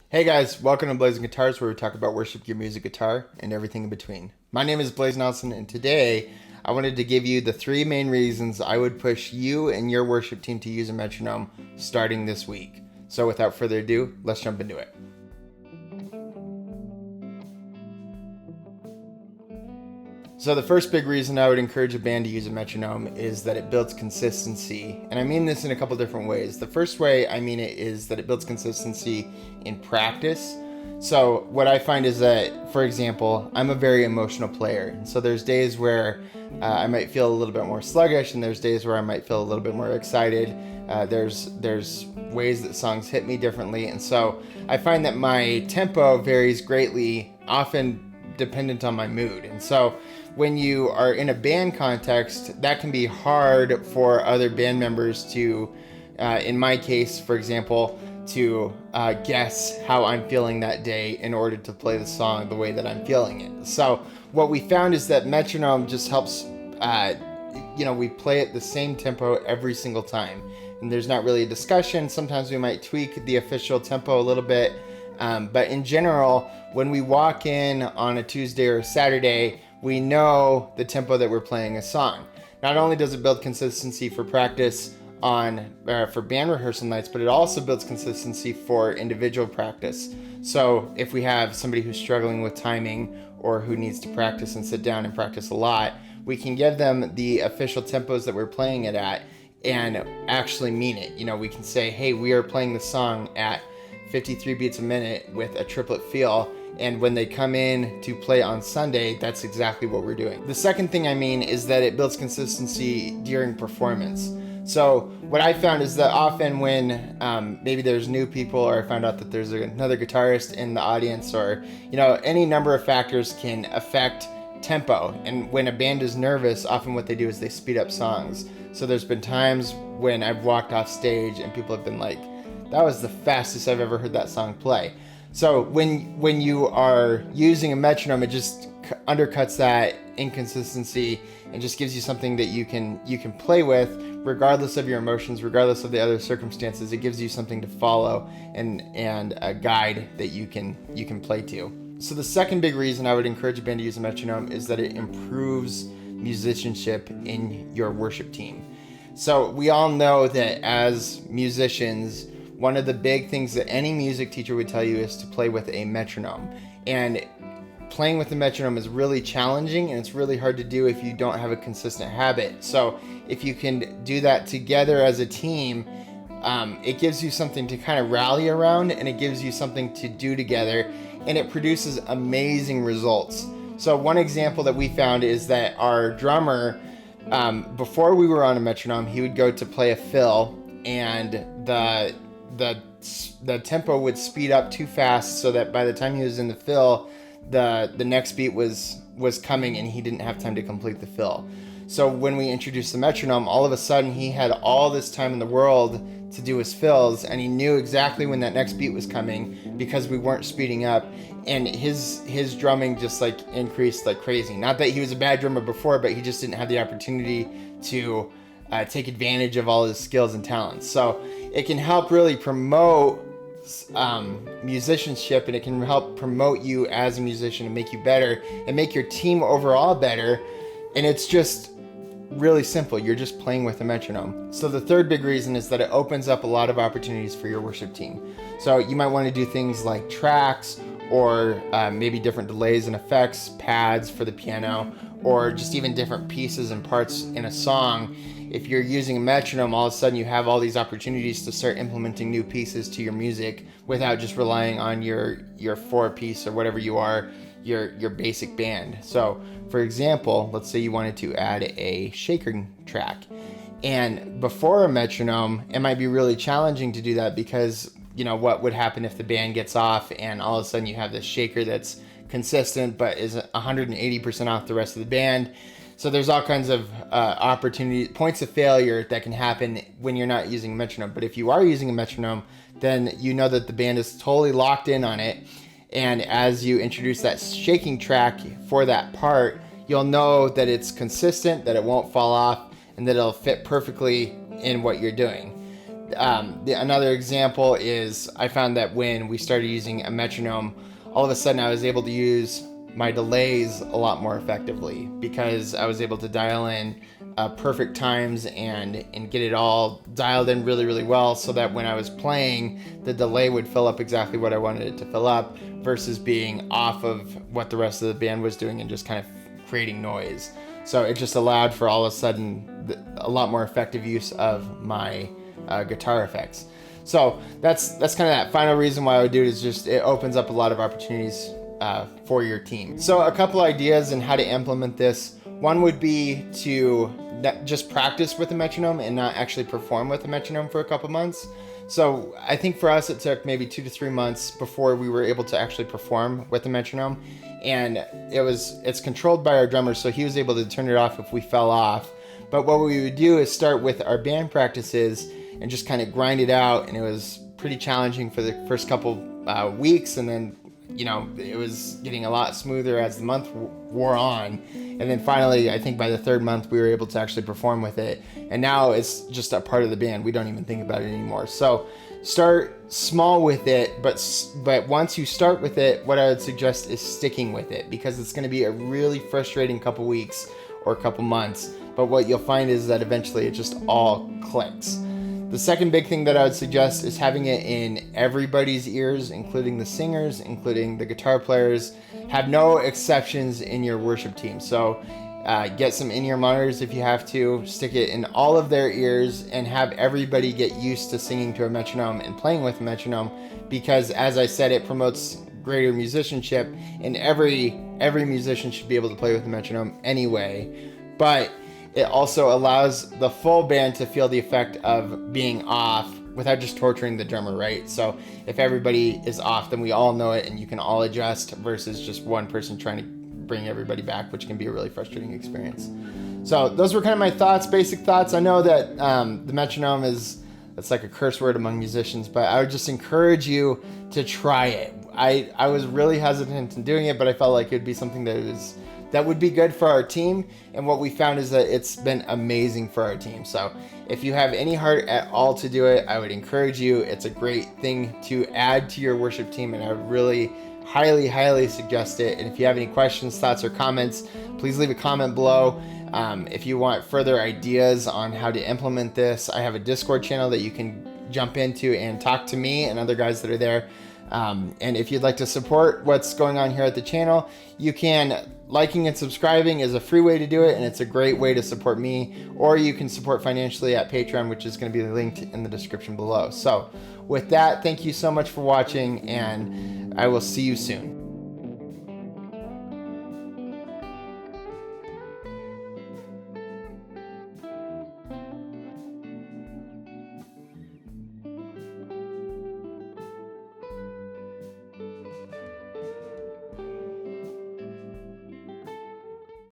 Hey guys, welcome to Blazing Guitars, where we talk about worship gear, music, guitar, and everything in between. My name is Blaze Nelson, and today I wanted to give you the three main reasons I would push you and your worship team to use a metronome starting this week. So without further ado, let's jump into it. So the first big reason I would encourage a band to use a metronome is that it builds consistency. And I mean this in a couple different ways. The first way I mean it is that it builds consistency in practice. So what I find is that, for example, I'm a very emotional player. So there's days where I might feel a little bit more sluggish, and there's days where I might feel a little bit more excited. There's ways that songs hit me differently. And so I find that my tempo varies greatly, often dependent on my mood. And so when you are in a band context, that can be hard for other band members to, in my case, for example, to guess how I'm feeling that day in order to play the song the way that I'm feeling it. So what we found is that metronome just helps, we play at the same tempo every single time. And there's not really a discussion. Sometimes we might tweak the official tempo a little bit. But in general, when we walk in on a Tuesday or a Saturday, we know the tempo that we're playing a song. Not only does it build consistency for practice for band rehearsal nights, but it also builds consistency for individual practice. So if we have somebody who's struggling with timing or who needs to practice and sit down and practice a lot, we can give them the official tempos that we're playing it at and actually mean it. We can say, hey, we are playing the song at 53 beats a minute with a triplet feel, and when they come in to play on Sunday, that's exactly what we're doing. The second thing I mean is that it builds consistency during performance. So what I found is that often when maybe there's new people, or I found out that there's another guitarist in the audience, or any number of factors can affect tempo. And when a band is nervous, often what they do is they speed up songs. So there's been times when I've walked off stage and people have been like, that was the fastest I've ever heard that song play. So when you are using a metronome, it just undercuts that inconsistency and just gives you something that you can play with regardless of your emotions, regardless of the other circumstances. It gives you something to follow and a guide that you can play to. So the second big reason I would encourage a band to use a metronome is that it improves musicianship in your worship team. So we all know that as musicians, one of the big things that any music teacher would tell you is to play with a metronome. And playing with a metronome is really challenging, and it's really hard to do if you don't have a consistent habit. So if you can do that together as a team, it gives you something to kind of rally around, and it gives you something to do together, and it produces amazing results. So one example that we found is that our drummer, before we were on a metronome, he would go to play a fill, and the tempo would speed up too fast, so that by the time he was in the fill, the next beat was coming and he didn't have time to complete the fill. So when we introduced the metronome, all of a sudden he had all this time in the world to do his fills, and he knew exactly when that next beat was coming because we weren't speeding up, and his drumming just increased like crazy. Not that he was a bad drummer before, but he just didn't have the opportunity to take advantage of all his skills and talents. So it can help really promote musicianship, and it can help promote you as a musician and make you better and make your team overall better. And it's just really simple. You're just playing with a metronome. So the third big reason is that it opens up a lot of opportunities for your worship team. So you might want to do things like tracks, or maybe different delays and effects, pads for the piano, or just even different pieces and parts in a song. If you're using a metronome, all of a sudden you have all these opportunities to start implementing new pieces to your music without just relying on your 4-piece or whatever you are, your basic band. So for example, let's say you wanted to add a shaker track, and before a metronome, it might be really challenging to do that because what would happen if the band gets off and all of a sudden you have this shaker that's consistent but is 180% off the rest of the band. So there's all kinds of points of failure that can happen when you're not using a metronome. But if you are using a metronome, then you know that the band is totally locked in on it. And as you introduce that shaking track for that part, you'll know that it's consistent, that it won't fall off, and that it'll fit perfectly in what you're doing. Another example is I found that when we started using a metronome, all of a sudden I was able to use my delays a lot more effectively because I was able to dial in perfect times and get it all dialed in really, really well, so that when I was playing, the delay would fill up exactly what I wanted it to fill up versus being off of what the rest of the band was doing and just kind of creating noise. So it just allowed for all of a sudden a lot more effective use of my guitar effects. So that's kind of that final reason why I would do it, is just it opens up a lot of opportunities for your team. So a couple ideas on how to implement this. One would be to just practice with a metronome and not actually perform with a metronome for a couple months. So I think for us it took maybe 2 to 3 months before we were able to actually perform with the metronome, and it's controlled by our drummer, so he was able to turn it off if we fell off. But what we would do is start with our band practices and just kind of grind it out, and it was pretty challenging for the first couple weeks, and then it was getting a lot smoother as the month wore on. And then finally, I think by the 3rd month, we were able to actually perform with it. And now it's just a part of the band. We don't even think about it anymore. So start small with it, but once you start with it, what I would suggest is sticking with it, because it's going to be a really frustrating couple weeks or a couple months. But what you'll find is that eventually it just all clicks. The second big thing that I would suggest is having it in everybody's ears, including the singers, including the guitar players. Have no exceptions in your worship team. So get some in-ear monitors if you have to. Stick it in all of their ears and have everybody get used to singing to a metronome and playing with a metronome, because as I said, it promotes greater musicianship, and every musician should be able to play with a metronome anyway. But it also allows the full band to feel the effect of being off without just torturing the drummer, right? So if everybody is off, then we all know it and you can all adjust, versus just one person trying to bring everybody back, which can be a really frustrating experience. So those were kind of my thoughts, basic thoughts. I know that the metronome it's like a curse word among musicians, but I would just encourage you to try it. I was really hesitant in doing it, but I felt like it'd be something that would be good for our team, and what we found is that it's been amazing for our team. So if you have any heart at all to do it, I would encourage you. It's a great thing to add to your worship team, and I would really highly suggest it. And if you have any questions, thoughts, or comments, please leave a comment below. If you want further ideas on how to implement this, I have a Discord channel that you can jump into and talk to me and other guys that are there. And if you'd like to support what's going on here at the channel, you can. Liking and subscribing is a free way to do it, and it's a great way to support me, or you can support financially at Patreon, which is going to be linked in the description below. So with that, thank you so much for watching, and I will see you soon.